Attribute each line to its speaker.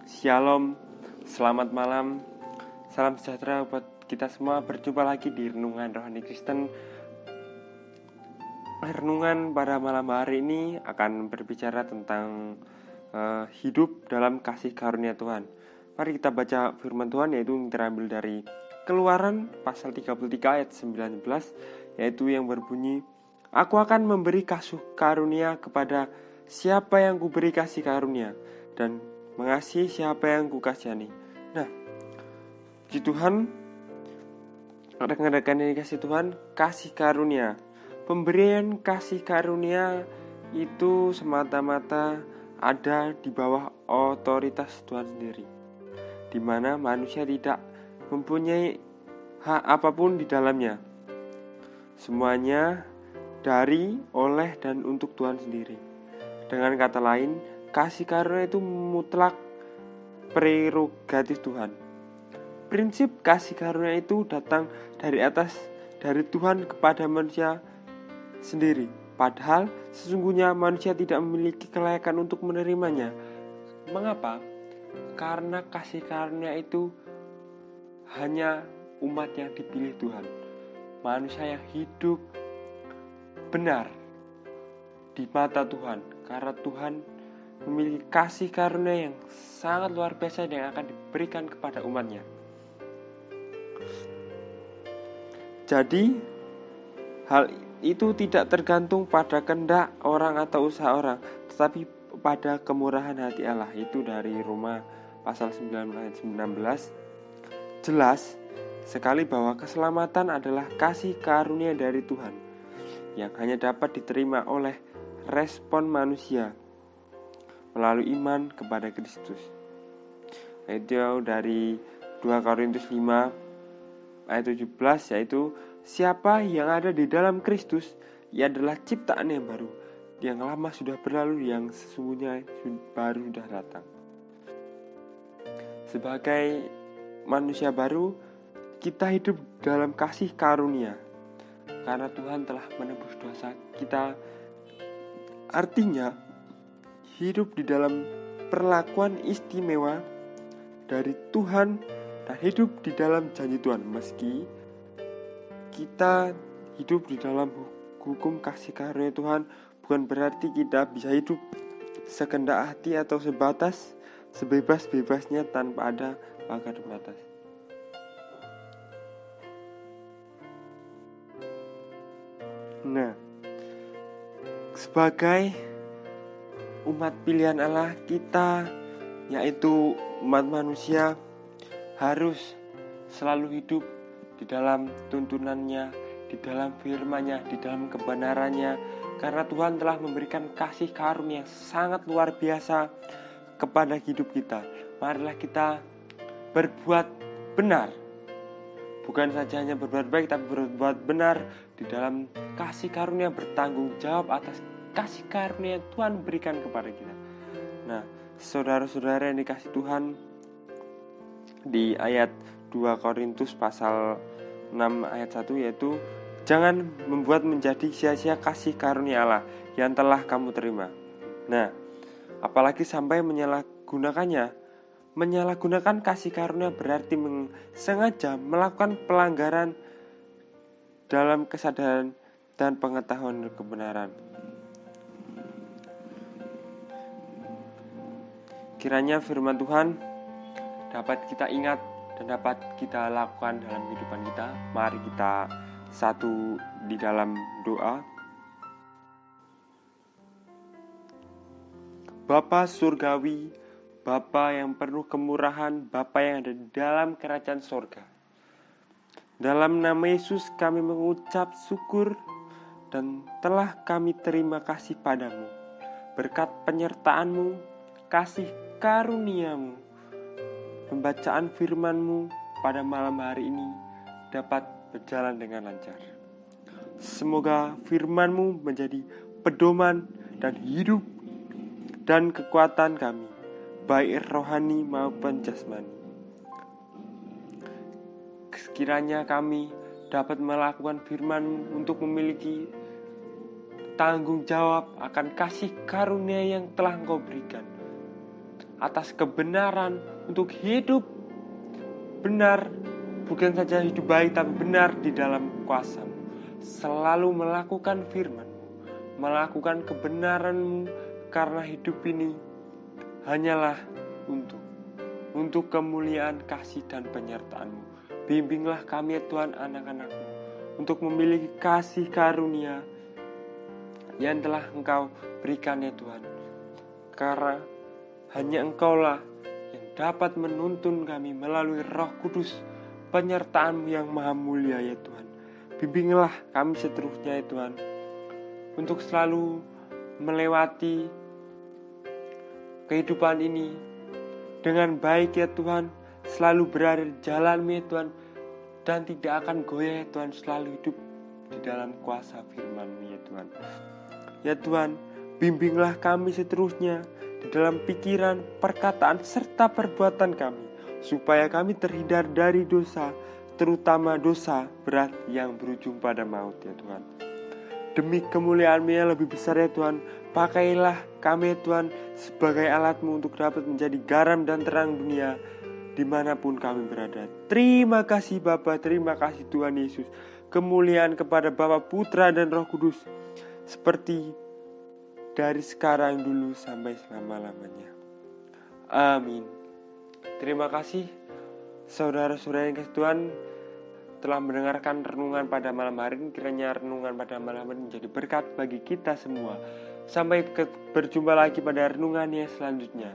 Speaker 1: Shalom, selamat malam, salam sejahtera buat kita semua. Berjumpa lagi di Renungan Rohani Kristen. Renungan pada malam hari ini akan berbicara tentang hidup dalam kasih karunia Tuhan. Mari kita baca firman Tuhan, yaitu yang terambil dari Keluaran pasal 33 ayat 19, yaitu yang berbunyi, Aku akan memberi kasih karunia kepada siapa yang kuberi kasih karunia, dan mengasihi siapa yang kukasihani. Nah, puji Tuhan, rekan-rekan yang dikasih Tuhan, kasih karunia, pemberian kasih karunia itu semata-mata ada di bawah otoritas Tuhan sendiri, di mana manusia tidak mempunyai hak apapun di dalamnya. Semuanya dari, oleh, dan untuk Tuhan sendiri. Dengan kata lain, kasih karunia itu mutlak prerogatif Tuhan. Prinsip kasih karunia itu datang dari atas, dari Tuhan kepada manusia sendiri. Padahal sesungguhnya manusia tidak memiliki kelayakan untuk menerimanya. Mengapa? Karena kasih karunia itu hanya umat yang dipilih Tuhan. Manusia yang hidup benar di mata Tuhan. Karena Tuhan memiliki kasih karunia yang sangat luar biasa yang akan diberikan kepada umatnya. Jadi, hal itu tidak tergantung pada kehendak orang atau usaha orang, tetapi pada kemurahan hati Allah. Itu dari Roma pasal 9 ayat 19. Jelas sekali bahwa keselamatan adalah kasih karunia dari Tuhan yang hanya dapat diterima oleh respon manusia melalui iman kepada Kristus. Itu dari 2 Korintus 5 ayat 17, yaitu siapa yang ada di dalam Kristus, ia adalah ciptaan yang baru. Yang lama sudah berlalu, yang sesungguhnya baru sudah datang. Sebagai manusia baru, kita hidup dalam kasih karunia karena Tuhan telah menebus dosa kita. Artinya, hidup di dalam perlakuan istimewa dari Tuhan dan hidup di dalam janji Tuhan. Meski kita hidup di dalam hukum kasih karunia Tuhan, bukan berarti kita bisa hidup sekendak hati atau sebatas sebebas-bebasnya tanpa ada pagar batas. Nah, sebagai umat pilihan Allah, kita yaitu umat manusia harus selalu hidup di dalam tuntunannya, di dalam firman-Nya, di dalam kebenarannya, karena Tuhan telah memberikan kasih karunia yang sangat luar biasa kepada hidup kita. Marilah kita berbuat benar, bukan saja hanya berbuat baik, tapi berbuat benar di dalam kasih karunia, bertanggung jawab atas kasih karunia yang Tuhan berikan kepada kita. Nah, saudara-saudara yang dikasih Tuhan, di ayat 2 Korintus pasal 6 ayat 1, yaitu jangan membuat menjadi sia-sia kasih karunia Allah yang telah kamu terima. Nah, apalagi sampai menyalahgunakannya. Menyalahgunakan kasih karunia berarti sengaja melakukan pelanggaran dalam kesadaran dan pengetahuan kebenaran. Kiranya firman Tuhan dapat kita ingat dan dapat kita lakukan dalam kehidupan kita. Mari kita satu di dalam doa. Bapa surgawi, Bapa yang penuh kemurahan, Bapa yang ada di dalam kerajaan surga, dalam nama Yesus kami mengucap syukur dan telah kami terima kasih padamu. Berkat penyertaan-Mu, kasih karunia-Mu, pembacaan firman-Mu pada malam hari ini dapat berjalan dengan lancar. Semoga firman-Mu menjadi pedoman dan hidup dan kekuatan kami, baik rohani maupun jasmani. Sekiranya kami dapat melakukan firman untuk memiliki tanggung jawab akan kasih karunia yang telah Engkau berikan. atas kebenaran untuk hidup benar, bukan saja hidup baik tapi benar di dalam kuasa-Mu. Selalu melakukan firman-Mu, melakukan kebenaran-Mu, karena hidup ini hanyalah untuk kemuliaan kasih dan penyertaan-Mu. Bimbinglah kami ya Tuhan, anak-anak-Mu, untuk memiliki kasih karunia yang telah Engkau berikan ya Tuhan. Karena hanya Engkaulah yang dapat menuntun kami melalui Roh Kudus, penyertaan-Mu yang maha mulia ya Tuhan. Bimbinglah kami seterusnya ya Tuhan, untuk selalu melewati kehidupan ini dengan baik ya Tuhan, selalu berada di jalan-Mu ya Tuhan, dan tidak akan goyah ya Tuhan, selalu hidup di dalam kuasa firman-Mu ya Tuhan. Ya Tuhan, bimbinglah kami seterusnya di dalam pikiran, perkataan, serta perbuatan kami, supaya kami terhindar dari dosa, terutama dosa berat yang berujung pada maut ya Tuhan. Demi kemuliaan-Mu yang lebih besar ya Tuhan, pakailah kami ya Tuhan sebagai alat-Mu untuk dapat menjadi garam dan terang dunia dimanapun kami berada. Terima kasih Bapa, terima kasih Tuhan Yesus. Kemuliaan kepada Bapa, Putra, dan Roh Kudus, seperti dari sekarang dulu sampai selama-lamanya. Amin. Terima kasih saudara-saudara yang kasih Tuhan telah mendengarkan renungan pada malam hari ini. Kiranya renungan pada malam hari ini menjadi berkat bagi kita semua. Sampai berjumpa lagi pada renungan yang selanjutnya.